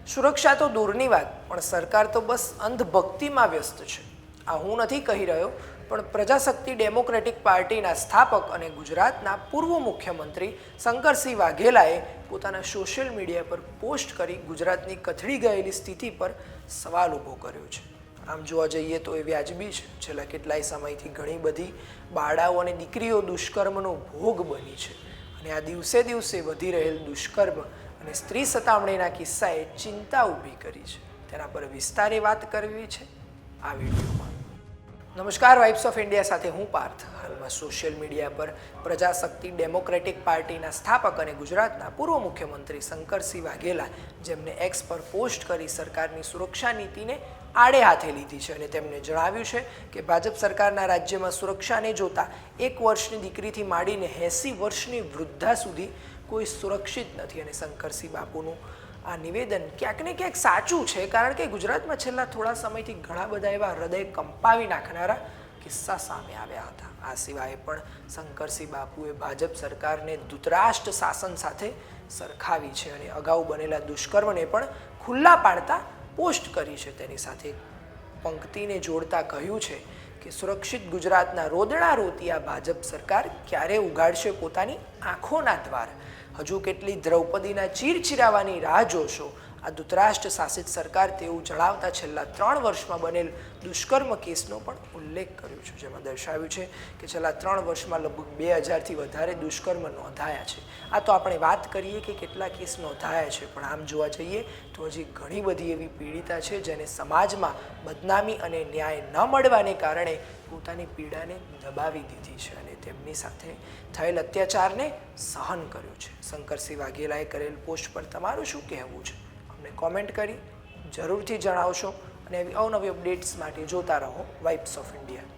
સુરક્ષા તો દૂરની વાત, પણ સરકાર તો બસ અંધભક્તિમાં વ્યસ્ત છે. આ હું નથી કહી રહ્યો, પણ પ્રજાશક્તિ ડેમોક્રેટિક પાર્ટીના સ્થાપક અને ગુજરાતના પૂર્વ મુખ્યમંત્રી શંકરસિંહ વાઘેલાએ પોતાના સોશિયલ મીડિયા પર પોસ્ટ કરી ગુજરાતની કથળી ગયેલી સ્થિતિ પર સવાલ ઊભો કર્યો છે. આમ જોવા જઈએ તો એ વ્યાજબી છે. છેલ્લા કેટલાય સમયથી ઘણી બધી બાળાઓ અને દીકરીઓ દુષ્કર્મનો ભોગ બની છે, અને આ દિવસે દિવસે વધી રહેલ દુષ્કર્મ અને સ્ત્રી સતામણીના કિસ્સાએ ચિંતા ઊભી કરી છે. તેના પર વિસ્તારે વાત કરવી છે આ વિડીયોમાં. નમસ્કાર, વાઇબ્સ ઓફ ઇન્ડિયા સાથે હું પાર્થ. હાલમાં સોશિયલ મીડિયા પર પ્રજાશક્તિ ડેમોક્રેટિક પાર્ટીના સ્થાપક અને ગુજરાતના પૂર્વ મુખ્યમંત્રી શંકરસિંહ વાઘેલા, જેમને એક્સ પર પોસ્ટ કરી સરકારની સુરક્ષા નીતિને આડે હાથે લીધી છે અને તેમણે જણાવ્યું છે કે ભાજપ સરકારના રાજ્યમાં સુરક્ષાને જોતા 1 વર્ષની દીકરીથી માંડીને 80 વર્ષની વૃદ્ધા સુધી કોઈ સુરક્ષિત નથી. અને શંકરસિંહ બાપુનું આ નિવેદન ક્યાંક ને ક્યાંક સાચું છે, કારણ કે ગુજરાતમાં છેલ્લા થોડા સમયથી ઘણા બધા એવા હૃદય કંપાવી નાખનારા કિસ્સા સામે આવ્યા હતા. આ સિવાય પણ શંકરસિંહ બાપુએ ભાજપ સરકારને ધૃતરાષ્ટ્ર શાસન સાથે સરખાવી છે અને અગાઉ બનેલા દુષ્કર્મને પણ ખુલ્લા પાડતા પોસ્ટ કરી છે. તેની સાથે પંક્તિને જોડતા કહ્યું છે કે સુરક્ષિત ગુજરાતના રોદણા રોતી આ ભાજપ સરકાર ક્યારે ઉગાડશે પોતાની આંખોના દ્વાર? હજુ કેટલી દ્રૌપદીના ચીરચીરાવાની રાહ જોશો? આ ધૃતરાષ્ટ્ર શાસિત સરકાર તેવું જણાવતા છેલ્લા 3 વર્ષમાં બનેલ દુષ્કર્મ કેસનો પણ ઉલ્લેખ કર્યો છે, જેમાં દર્શાવ્યું છે કે છેલ્લા 3 વર્ષમાં લગભગ 2000થી વધારે દુષ્કર્મ નોંધાયા છે. આ તો આપણે વાત કરીએ કે કેટલા કેસ નોંધાયા છે, પણ આમ જોવા જઈએ તો હજી ઘણી બધી એવી પીડિતા છે જેને સમાજમાં બદનામી અને ન્યાય ન મળવાને કારણે પોતાની પીડાને દબાવી દીધી છે અને તેમની સાથે થયેલ અત્યાચારને સહન કર્યું છે. શંકરસિંહ વાઘેલાએ કરેલ પોસ્ટ પર તમારું શું કહેવું છે? અમને કોમેન્ટ કરી જરૂરથી જણાવશો અને અવનવી અપડેટ્સ માટે જોતા રહો વાઇબ્સ ઓફ ઇન્ડિયા.